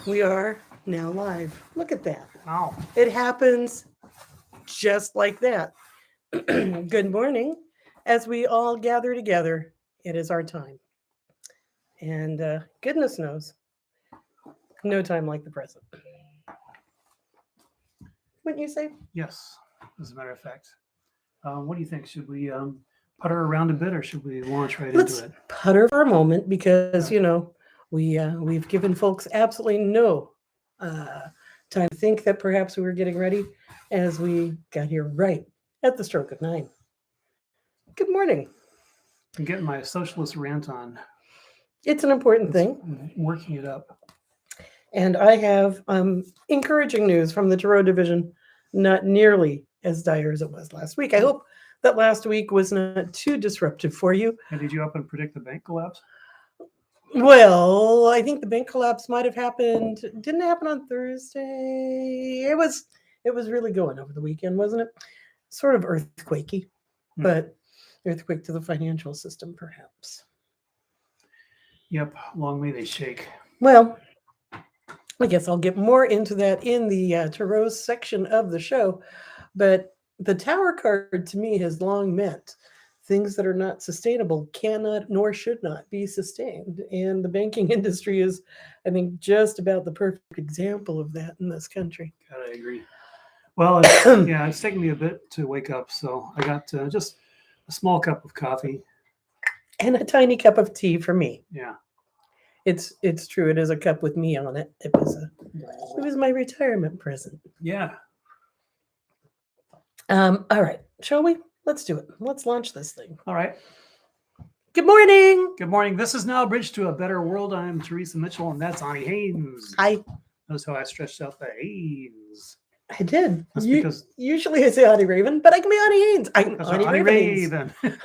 We are now live. Look at that. Wow. It happens just like that. Good morning. As we all gather together, it is our time. And goodness knows, no time like the present. Wouldn't you say? Yes, as a matter of fact. What do you think? Should we putter around a bit or should we launch right Let's into it? putter for a moment because, Yeah. we've given folks absolutely no uh, time to think that perhaps we were getting ready as we got here right at the stroke of 9. Good morning. I'm getting my socialist rant on. It's an important It's thing. working it up. And I have encouraging news from the Tarot division, not nearly as dire as it was last week. I hope that last week was not too disruptive for you. And did you up and predict the bank collapse? Well, I think the bank collapse might have happened. Didn't it happen on Thursday? It was really going over the weekend, wasn't it? Sort of earthquakey, but earthquake to the financial system, perhaps. Yep, long may they shake. Well, I guess I'll get more into that in the tarot section of the show. But the Tower card to me has long meant things that are not sustainable cannot nor should not be sustained. And the banking industry is, I think, just about the perfect example of that in this country. God, I agree. Well, it's taken me a bit to wake up, so I got just a small cup of coffee. And a tiny cup of tea for me. Yeah. It's true. It is a cup with me on it. It was my retirement present. Yeah. All right, shall we? Let's do it. Let's launch this thing. All right. Good morning. Good morning. This is Now Bridge to a Better World. I'm Teresa Mitchell, and that's Ani Haynes. Hi. Notice how I stretched out the Haynes. I did. That's because Usually I say Ani Raven, but I can be Ani Haynes. I'm that's Ani Ani Raven. Raven.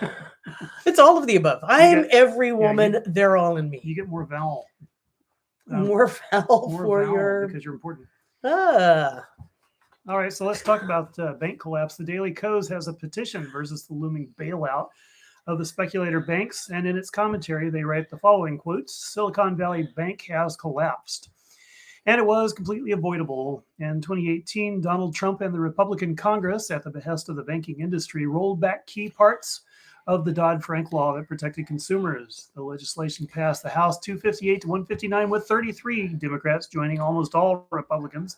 It's all of the above. I am every you- woman. They're all in me. You get more vowel. More foul More for vowel your. because you're important. Ah. All right, so let's talk about bank collapse. The Daily Kos has a petition versus the looming bailout of the speculator banks, and in its commentary, they write the following quotes: Silicon Valley Bank has collapsed, and it was completely avoidable. In 2018, Donald Trump and the Republican Congress, at the behest of the banking industry, rolled back key parts of the Dodd-Frank law that protected consumers. The legislation passed the House 258 to 159 with 33 Democrats joining almost all Republicans,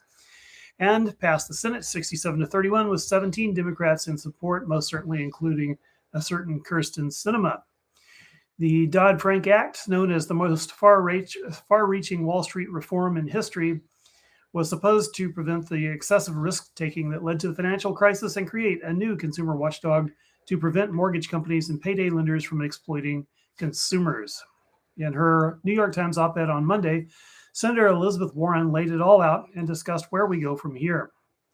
and passed the Senate 67 to 31 with 17 Democrats in support, most certainly including a certain Kirsten Sinema. The Dodd-Frank Act, known as the most far-reaching Wall Street reform in history, was supposed to prevent the excessive risk-taking that led to the financial crisis and create a new consumer watchdog to prevent mortgage companies and payday lenders from exploiting consumers. In her New York Times op-ed on Monday, Senator Elizabeth Warren laid it all out and discussed where we go from here.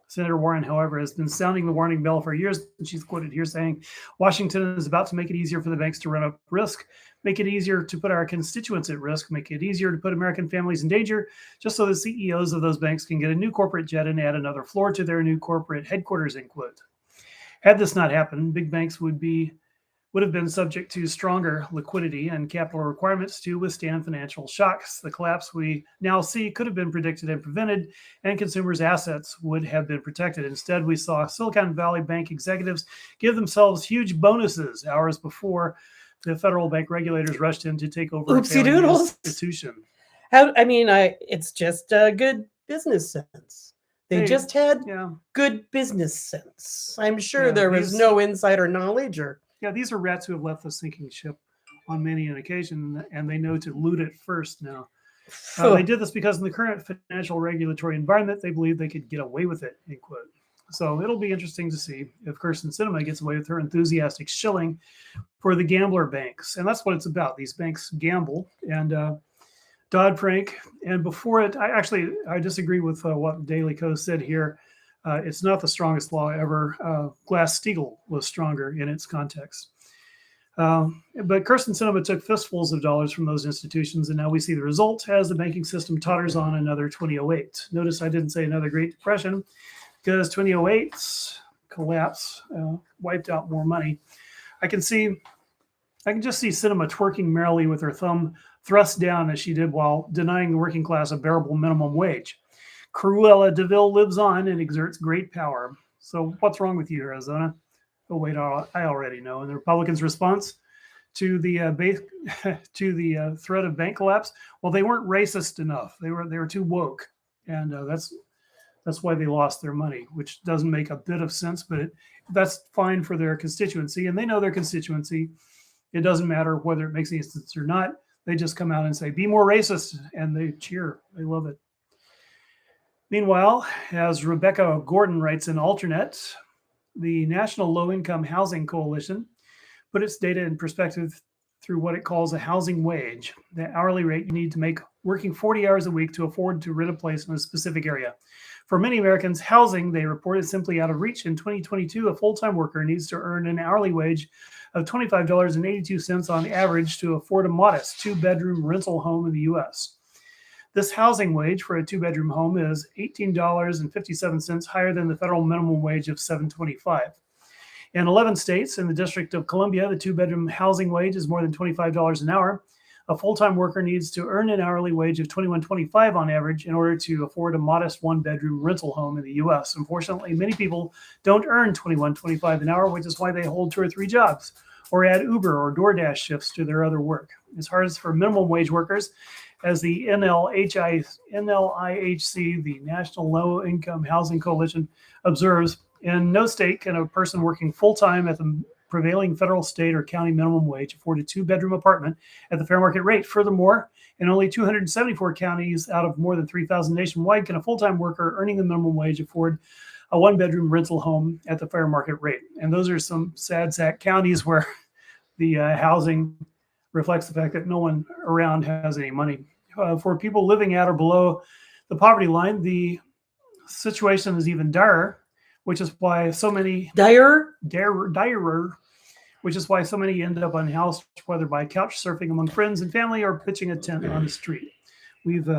Senator Warren, however, has been sounding the warning bell for years, and she's quoted here saying, Washington is about to make it easier for the banks to run up risk, make it easier to put our constituents at risk, make it easier to put American families in danger, just so the CEOs of those banks can get a new corporate jet and add another floor to their new corporate headquarters, end quote. Had this not happened, big banks would have been subject to stronger liquidity and capital requirements to withstand financial shocks. The collapse we now see could have been predicted and prevented, and consumers' assets would have been protected. Instead, we saw Silicon Valley Bank executives give themselves huge bonuses hours before the federal bank regulators rushed in to take over a Oopsie failing doodles. institution. It's just good business sense. They just had good business sense. I'm sure there was no insider knowledge or. Yeah, these are rats who have left the sinking ship on many an occasion, and they know to loot it first now. They did this because in the current financial regulatory environment, they believe they could get away with it, end quote. So it'll be interesting to see if Kirsten Sinema gets away with her enthusiastic shilling for the gambler banks. And that's what it's about. These banks gamble. And Dodd-Frank, and before it, I disagree with what Daily Kos said here. It's not the strongest law ever. Glass-Steagall was stronger in its context. But Kirsten Sinema took fistfuls of dollars from those institutions, and now we see the result as the banking system totters on another 2008. Notice I didn't say another Great Depression, because 2008's collapse wiped out more money. I can just see Sinema twerking merrily with her thumb thrust down as she did while denying the working class a bearable minimum wage. Cruella de Vil lives on and exerts great power. So what's wrong with you, Arizona? Oh wait, I already know. And the Republicans' response to the threat of bank collapse, well, they weren't racist enough. They were too woke, and that's why they lost their money, which doesn't make a bit of sense, but that's fine for their constituency, and they know their constituency. It doesn't matter whether it makes any sense or not. They just come out and say, "Be more racist," and they cheer. They love it. Meanwhile, as Rebecca Gordon writes in Alternet, the National Low-Income Housing Coalition put its data in perspective through what it calls a housing wage, the hourly rate you need to make working 40 hours a week to afford to rent a place in a specific area. For many Americans, housing, they report, is simply out of reach. In 2022, a full-time worker needs to earn an hourly wage of $25.82 on average to afford a modest two-bedroom rental home in the U.S. This housing wage for a two-bedroom home is $18.57 higher than the federal minimum wage of $7.25. In 11 states in the District of Columbia, the two-bedroom housing wage is more than $25 an hour. A full-time worker needs to earn an hourly wage of $21.25 on average in order to afford a modest one-bedroom rental home in the U.S. Unfortunately, many people don't earn $21.25 an hour, which is why they hold 2 or 3 jobs or add Uber or DoorDash shifts to their other work. It's hardest for minimum wage workers, as the NLIHC, the National Low Income Housing Coalition, observes. In no state can a person working full-time at the prevailing federal, state, or county minimum wage afford a two-bedroom apartment at the fair market rate. Furthermore, in only 274 counties out of more than 3,000 nationwide can a full-time worker earning the minimum wage afford a one-bedroom rental home at the fair market rate. And those are some sad sack counties where the housing reflects the fact that no one around has any money. For people living at or below the poverty line, the situation is even direr, which is why so many Direr, which is why so many end up unhoused, whether by couch surfing among friends and family or pitching a tent on the street. We've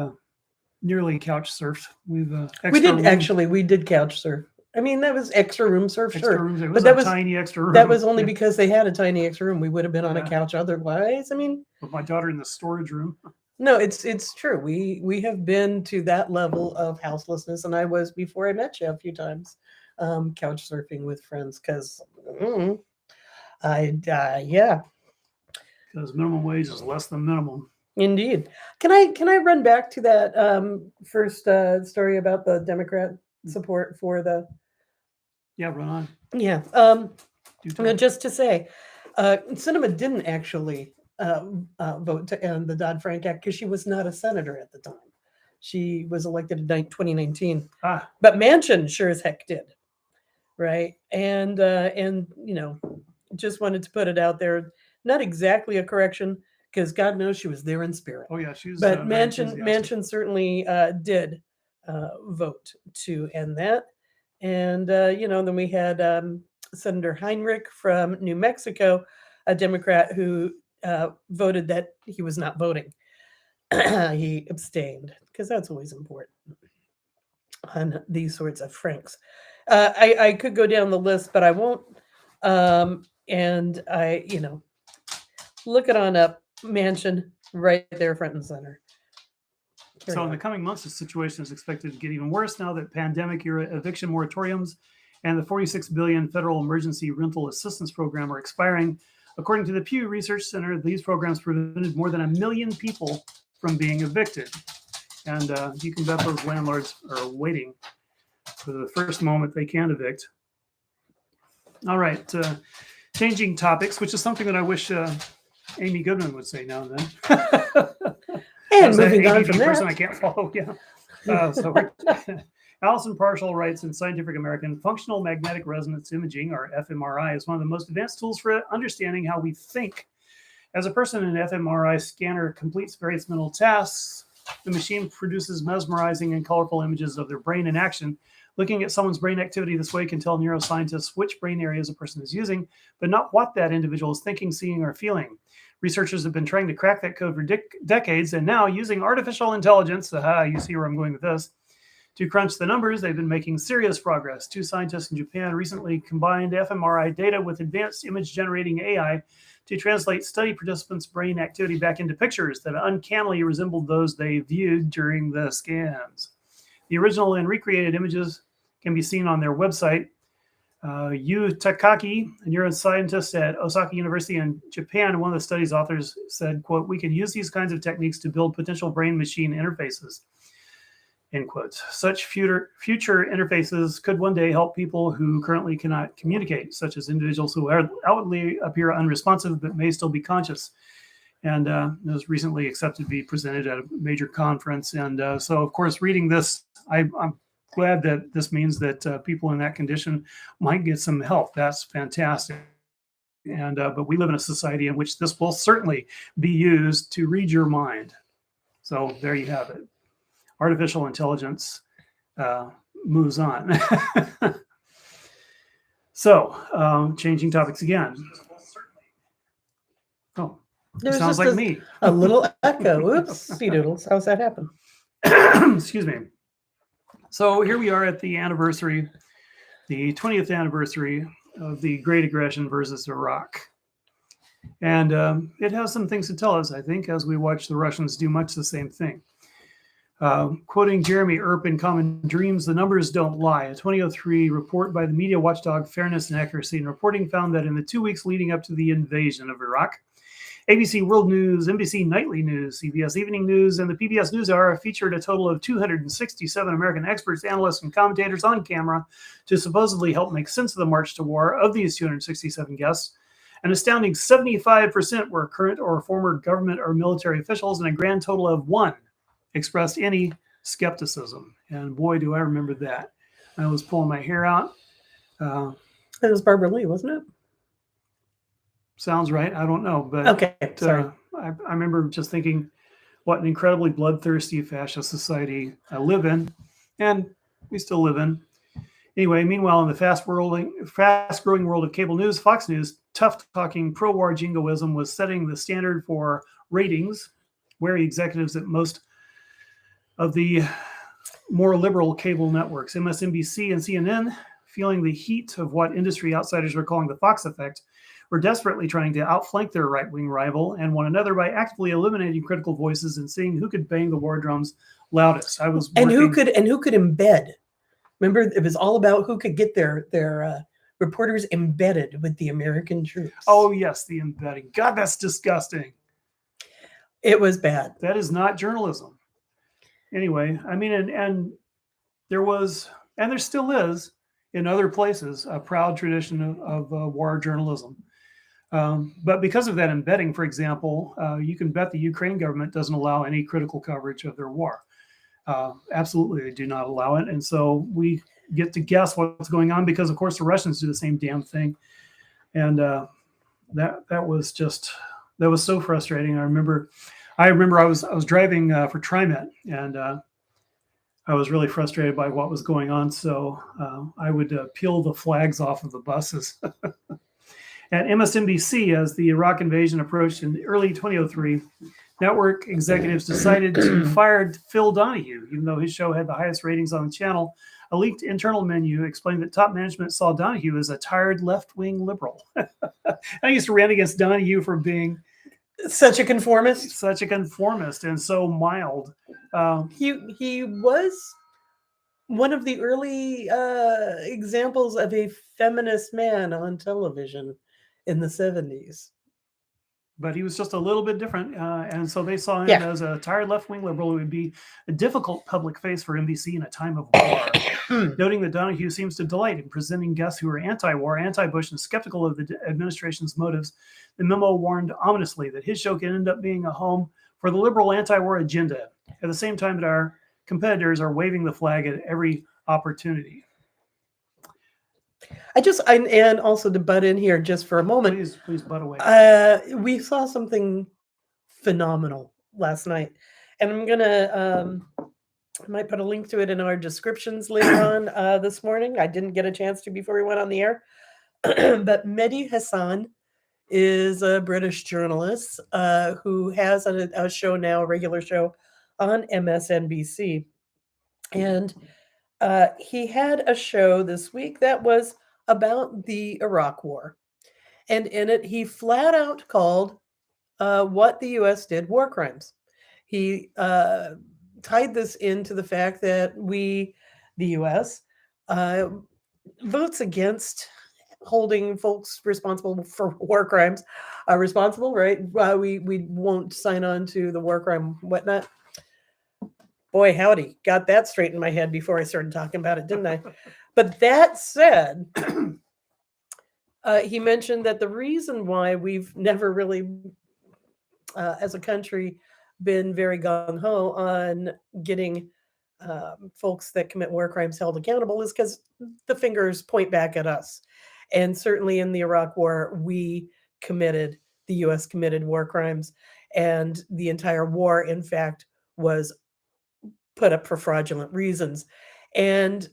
nearly couch surfed. we did couch surf. I mean, that was extra room surf, extra sure. rooms. It But was that a was- tiny extra room. That was only Yeah. because they had a tiny extra room. We would have been on a Yeah. couch otherwise. I mean, With my daughter in the storage room. no, it's true. We have been to that level of houselessness, and I was before I met you a few times, couch surfing with friends because yeah, Because minimum wage is less than minimum. indeed. Can I run back to that first story about the Democrat support for the Yeah, run on. yeah Do tell. just to say, Sinema didn't actually vote to end the Dodd-Frank Act because she was not a senator at the time. She was elected in 2019, Ah, but Manchin sure as heck did, right? And just wanted to put it out there. Not exactly a correction because God knows she was there in spirit. oh yeah, she was. But very Manchin enthusiastic. certainly did vote to end that, and then we had Senator Heinrich from New Mexico, a Democrat who voted that he was not voting. He abstained because that's always important on these sorts of franks. I could go down the list, but I won't. And I, look it on up. Manchin right there, front and center. Carry So in on. the coming months, the situation is expected to get even worse now that pandemic-era eviction moratoriums and the $46 billion federal emergency rental assistance program are expiring. According to the Pew Research Center, these programs prevented more than 1 million people from being evicted. And you can bet those landlords are waiting for the first moment they can evict. All right, changing topics, which is something that I wish Amy Goodman would say now and then. And As an moving on ADD from person, I that, can't follow. Yeah. Alison Parshall writes in Scientific American, functional magnetic resonance imaging, or fMRI, is one of the most advanced tools for understanding how we think. As a person, an fMRI scanner completes various mental tasks. The machine produces mesmerizing and colorful images of their brain in action. Looking at someone's brain activity this way can tell neuroscientists which brain areas a person is using, but not what that individual is thinking, seeing, or feeling. Researchers have been trying to crack that code for decades, and now using artificial intelligence, you see where I'm going with this, to crunch the numbers, they've been making serious progress. 2 scientists in Japan recently combined fMRI data with advanced image generating AI to translate study participants' brain activity back into pictures that uncannily resembled those they viewed during the scans. The original and recreated images can be seen on their website. Yu Takaki, a neuroscientist at Osaka University in Japan, one of the study's authors, said, quote, "We can use these kinds of techniques to build potential brain-machine interfaces," end quotes. Such future interfaces could one day help people who currently cannot communicate, such as individuals who outwardly appear unresponsive but may still be conscious. And it was recently accepted to be presented at a major conference. And so, of course, reading this, I'm glad that this means that people in that condition might get some help. That's fantastic. And but we live in a society in which this will certainly be used to read your mind. So there you have it. Artificial intelligence moves on. So changing topics again. Oh, There's sounds just like me. a little echo. Oops, doodles. How's that happen? Excuse me. So here we are at the anniversary, the 20th anniversary of the Great Aggression versus Iraq. And it has some things to tell us, I think, as we watch the Russians do much the same thing. Quoting Jeremy Earp in Common Dreams, the numbers don't lie. A 2003 report by the media watchdog Fairness and Accuracy in Reporting found that in the 2 weeks leading up to the invasion of Iraq, ABC World News, NBC Nightly News, CBS Evening News, and the PBS NewsHour featured a total of 267 American experts, analysts, and commentators on camera to supposedly help make sense of the march to war. Of these 267 guests, an astounding 75% were current or former government or military officials, and a grand total of 1 expressed any skepticism. And boy, do I remember that. I was pulling my hair out. It was Barbara Lee, wasn't it? Sounds right. I don't know, but Okay, sorry. I remember just thinking what an incredibly bloodthirsty fascist society I live in, and we still live in. Anyway, meanwhile, in the fast-growing world of cable news, Fox News, tough-talking pro-war jingoism was setting the standard for ratings, wary executives at most of the more liberal cable networks, MSNBC and CNN, feeling the heat of what industry outsiders are calling the Fox effect, were desperately trying to outflank their right-wing rival and one another by actively eliminating critical voices and seeing who could bang the war drums loudest. Who could embed. Remember, it was all about who could get their reporters embedded with the American troops. Oh yes, the embedding. God, that's disgusting. It was bad. That is not journalism. Anyway, I mean, and there was, and there still is, in other places, a proud tradition of war journalism. But because of that embedding, for example, you can bet the Ukraine government doesn't allow any critical coverage of their war. Absolutely, they do not allow it. And so we get to guess what's going on because, of course, the Russians do the same damn thing. And that was so frustrating. I remember I was driving for TriMet, and I was really frustrated by what was going on. So I would peel the flags off of the buses. At MSNBC, as the Iraq invasion approached in early 2003, network executives decided to fire Phil Donahue, even though his show had the highest ratings on the channel. A leaked internal menu explained that top management saw Donahue as a tired left-wing liberal. I used to rant against Donahue for being such a conformist, and so mild. He was one of the early examples of a feminist man on television in the 70s. But he was just a little bit different. And so they saw him as a tired left-wing liberal who would be a difficult public face for NBC in a time of war. Noting that Donahue seems to delight in presenting guests who are anti-war, anti-Bush, and skeptical of the administration's motives, the memo warned ominously that his show can end up being a home for the liberal anti-war agenda, at the same time that our competitors are waving the flag at every opportunity. And also to butt in here just for a moment. Please butt away. We saw something phenomenal last night, and I'm gonna I might put a link to it in our descriptions later on this morning. I didn't get a chance to before we went on the air, but Mehdi Hassan is a British journalist who has a show now, a regular show on MSNBC, and he had a show this week that was about the Iraq War. And in it, he flat out called what the U.S. did war crimes. He tied this into the fact that the U.S., uh, votes against holding folks responsible for war crimes. Responsible, right? We won't sign on to the war crime whatnot. Boy, howdy, got that straight in my head before I started talking about it, didn't I? But that said, he mentioned that the reason why we've never really, as a country, been very gung ho on getting folks that commit war crimes held accountable is because the fingers point back at us. And certainly in the Iraq War, the US committed war crimes, and the entire war, in fact, was put up for fraudulent reasons. And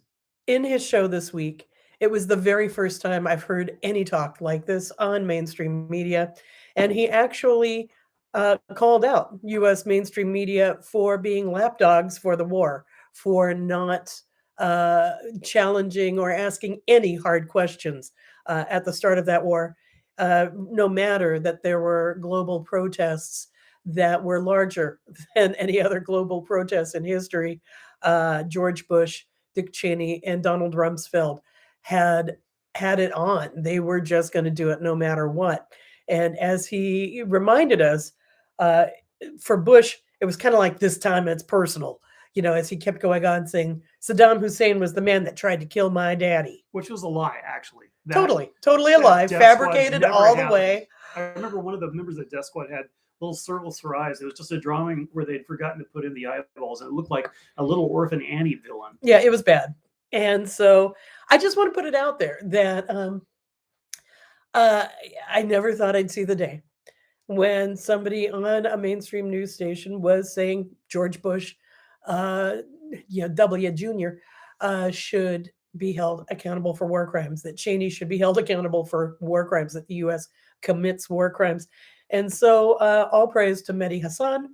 in his show this week, it was the very first time I've heard any talk like this on mainstream media. And he actually called out US mainstream media for being lapdogs for the war, for not challenging or asking any hard questions at the start of that war, no matter that there were global protests that were larger than any other global protests in history. George Bush, Dick Cheney, and Donald Rumsfeld had it on. They were just going to do it no matter what. And as he reminded us, uh, for Bush, it was kind of like this time it's personal. As he kept going on saying Saddam Hussein was the man that tried to kill my daddy. Which was a lie, actually. Totally a lie, fabricated all the way. I remember one of the members of Death Squad had little circles for eyes. It was just a drawing where they'd forgotten to put in the eyeballs. And it looked like a little Orphan Annie villain. Yeah, it was bad. And so I just want to put it out there that I never thought I'd see the day when somebody on a mainstream news station was saying George Bush, W. Jr., should be held accountable for war crimes, that Cheney should be held accountable for war crimes, that the U.S. commits war crimes. And so all praise to Mehdi Hassan.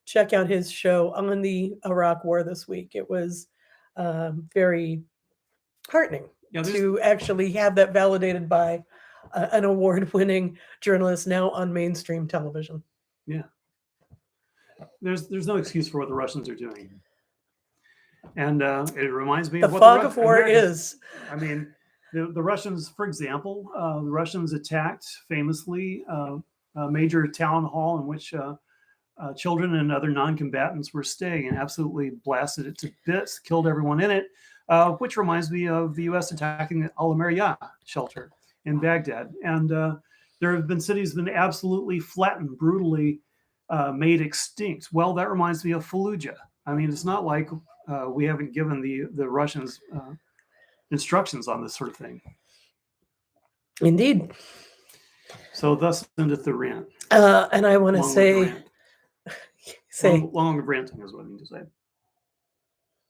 Check out his show on the Iraq War this week. It was very heartening to actually have that validated by an award-winning journalist now on mainstream television. Yeah. There's no excuse for what the Russians are doing. And it reminds me the of what fog of war is. I mean, the Russians, for example, the Russians attacked famously a major town hall in which children and other non-combatants were staying, and absolutely blasted it to bits, killed everyone in it, which reminds me of the U.S. attacking the Al-Amariyah shelter in Baghdad. And there have been cities been absolutely flattened, brutally made extinct. Well, that reminds me of Fallujah. I mean, it's not like we haven't given the Russians instructions on this sort of thing. Indeed. So thus endeth the rant. And I want to say long ranting is what I mean to say.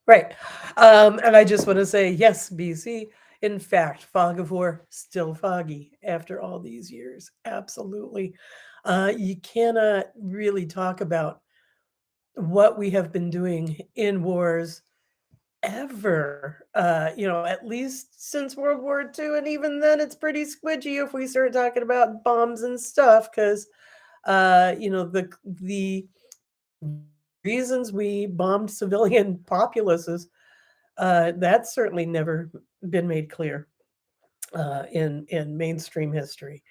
Right. And I just want to say, yes, BC, in fact, fog of war, still foggy after all these years. Absolutely. You cannot really talk about what we have been doing in wars ever, at least since World War II. And even then, it's pretty squidgy if we start talking about bombs and stuff, because, the reasons we bombed civilian populaces, that's certainly never been made clear in mainstream history.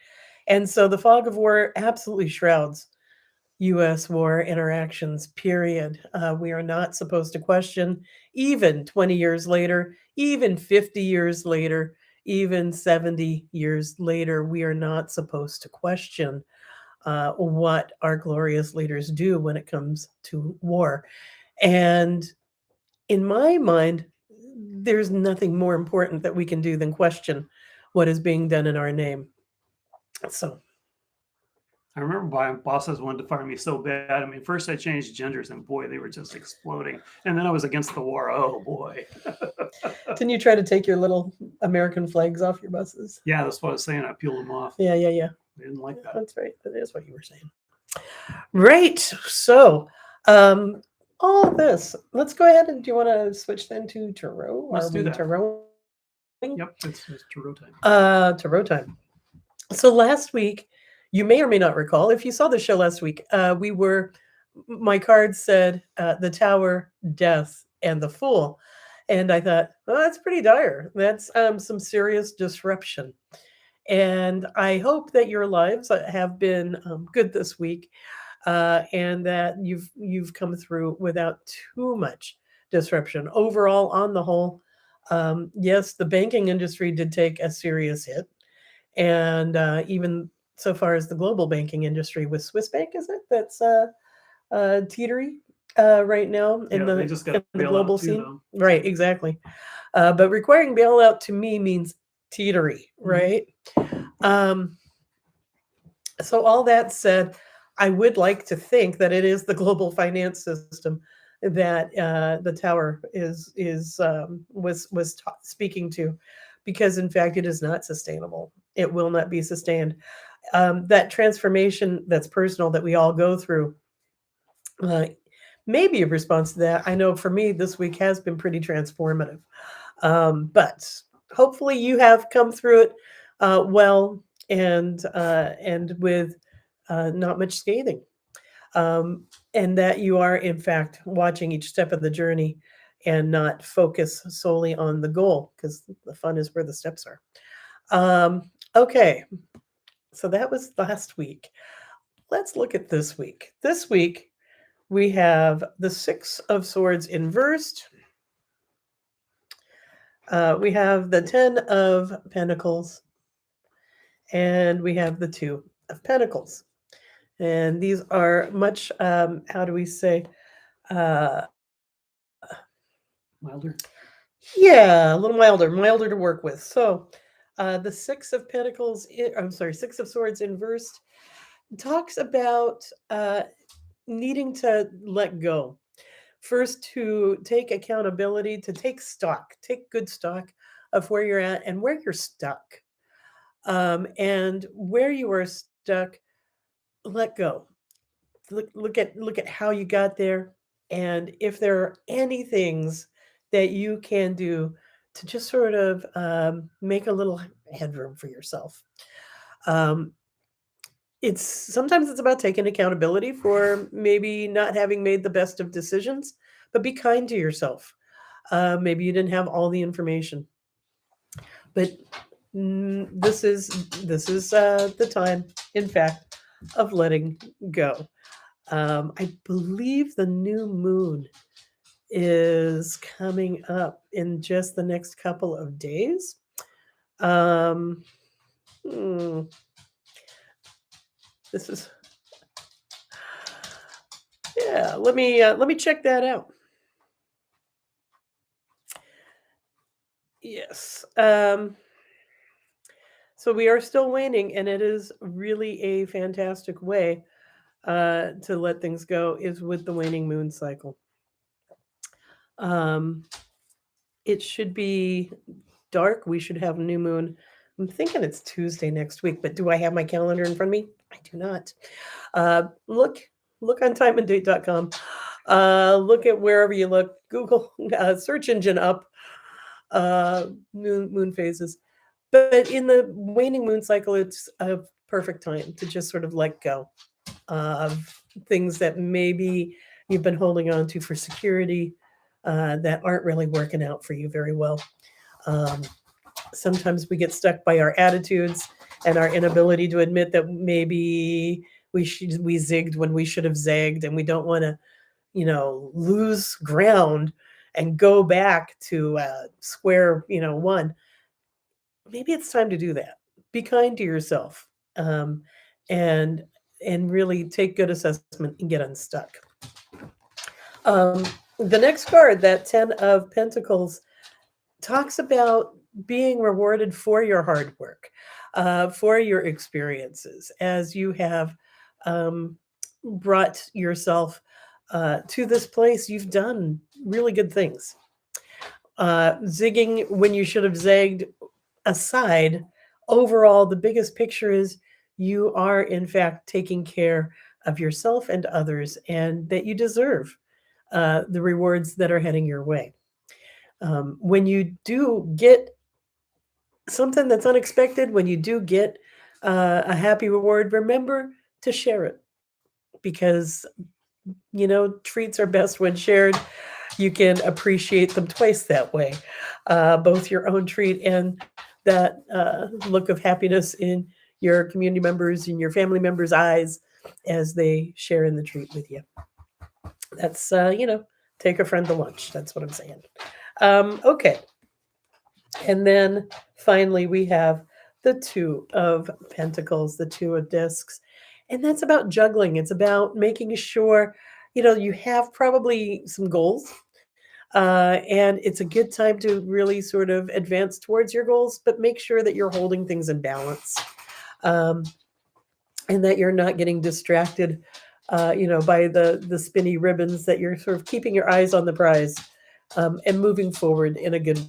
And so the fog of war absolutely shrouds U.S. war interactions, period. We are not supposed to question, even 20 years later, even 50 years later, even 70 years later, we are not supposed to question what our glorious leaders do when it comes to war. And in my mind, there's nothing more important that we can do than question what is being done in our name. So I remember my bosses wanted to fire me so bad. I mean, first I changed genders, and boy, they were just exploding. And then I was against the war. Oh boy! Didn't you try to take your little American flags off your buses? Yeah, that's what I was saying. I peeled them off. Yeah. They didn't like that. That's right. That is what you were saying. Right. So, all this. Let's go ahead and do you want to switch then to Tarot? Let's do that. Tarot. Yep, it's Tarot time. Tarot time. So last week, you may or may not recall, if you saw the show last week, my card said the Tower, Death, and the Fool. And I thought, well, that's pretty dire. That's some serious disruption. And I hope that your lives have been good this week, and that you've come through without too much disruption. Overall, on the whole, yes, the banking industry did take a serious hit, and even so far as the global banking industry with Swiss Bank, is it that's teetery right now in Yeah, they just got in the bailout global too, scene? though. Right, exactly. But requiring bailout to me means teetery, Mhm. right? Um, so all that said, I would like to think that it is the global finance system that the tower was speaking to, because in fact it is not sustainable. It will not be sustained. That transformation that's personal that we all go through, uh, may be a response to that. I know for me this week has been pretty transformative, but hopefully you have come through it well, and with not much scathing, um, and that you are in fact watching each step of the journey and not focus solely on the goal, because the fun is where the steps are. Okay, so that was last week. Let's look at this week. This week we have the Six of Swords inversed. We have the Ten of Pentacles, and we have the Two of Pentacles. And these are much, how do we say, uh, Milder. yeah, a little milder to work with. So the Six of Pentacles, I'm sorry, Six of Swords inversed talks about needing to let go. First, to take accountability, to take good stock of where you're at and where you're stuck. And where you are stuck, let go. Look at how you got there, and if there are any things that you can do to just sort of make a little headroom for yourself. Um, it's sometimes it's about taking accountability for maybe not having made the best of decisions, but be kind to yourself. Maybe you didn't have all the information, but this is the time, in fact, of letting go. I believe the new moon is coming up in just the next couple of days. Um, hmm, this is yeah. Let me check that out. Yes. So we are still waning, and it is really a fantastic way to let things go is with the waning moon cycle. Um, it should be dark. We should have a new moon. I'm thinking it's Tuesday next week, but do I have my calendar in front of me? I do not. Look on timeanddate.com. Look at wherever you look. Google search engine up moon phases. But in the waning moon cycle, it's a perfect time to just sort of let go of things that maybe you've been holding on to for security, that aren't really working out for you very well. Um, Sometimes we get stuck by our attitudes and our inability to admit that maybe we zigged when we should have zagged, and we don't want to, lose ground and go back to square, one. Maybe it's time to do that. Be kind to yourself, um, and and really take good assessment and get unstuck. Um, the next card, that Ten of Pentacles, talks about being rewarded for your hard work, for your experiences, as you have brought yourself to this place. You've done really good things. Zigging when you should have zagged aside, overall, the biggest picture is you are, in fact, taking care of yourself and others, and that you deserve the rewards that are heading your way. When you do get something that's unexpected, when you do get a happy reward, remember to share it because, treats are best when shared. You can appreciate them twice that way, both your own treat and that look of happiness in your community members and your family members' eyes as they share in the treat with you. That's, take a friend to lunch. That's what I'm saying. Okay. And then finally, we have the Two of Pentacles, the Two of Discs. And that's about juggling. It's about making sure, you have probably some goals. And it's a good time to really sort of advance towards your goals, but make sure that you're holding things in balance. And that you're not getting distracted, by the spinny ribbons, that you're sort of keeping your eyes on the prize, and moving forward in a good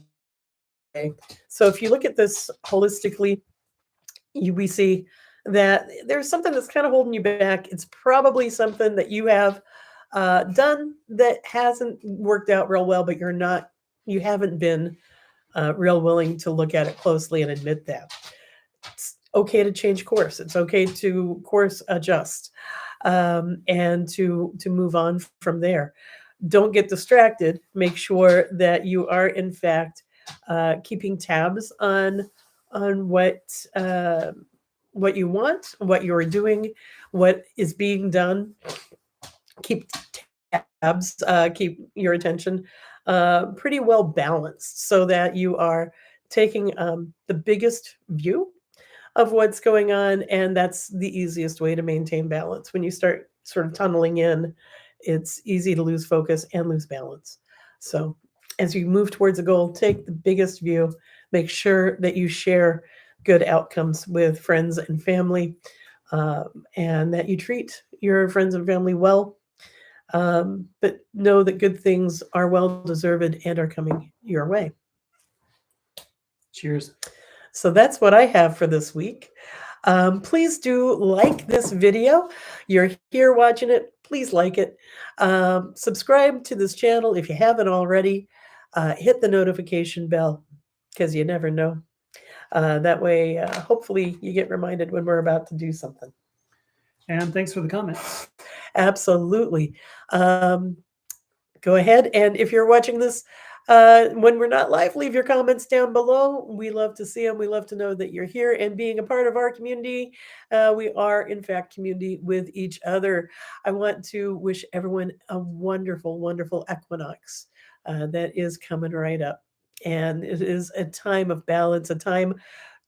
way. So if you look at this holistically, we see that there's something that's kind of holding you back. It's probably something that you have done that hasn't worked out real well, but you haven't been real willing to look at it closely and admit that. It's okay to change course. It's okay to course adjust, and to move on from there. Don't get distracted. Make sure that you are in fact keeping tabs on what you want, what you are doing, what is being done. Keep tabs. Keep your attention pretty well balanced, so that you are taking the biggest view of what's going on, and that's the easiest way to maintain balance. When you start sort of tunneling in, it's easy to lose focus and lose balance. So as you move towards a goal, take the biggest view. Make sure that you share good outcomes with friends and family, and that you treat your friends and family well. But know that good things are well deserved and are coming your way. Cheers. So that's what I have for this week. Please do like this video. You're here watching it. Please like it. Subscribe to this channel if you haven't already. Hit the notification bell because you never know. That way, hopefully, you get reminded when we're about to do something. And thanks for the comments. Absolutely. Go ahead. And if you're watching this when we're not live, leave your comments down below. We love to see them. We love to know that you're here and being a part of our community. We are, in fact, community with each other. I want to wish everyone a wonderful, wonderful equinox that is coming right up. And it is a time of balance, a time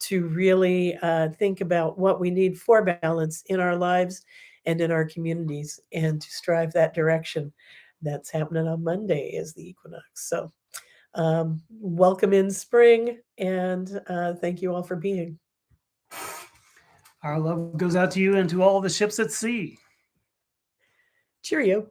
to really think about what we need for balance in our lives and in our communities, and to strive that direction. That's happening on Monday is the equinox. So welcome in spring, and thank you all for being. Our love goes out to you and to all the ships at sea. Cheerio.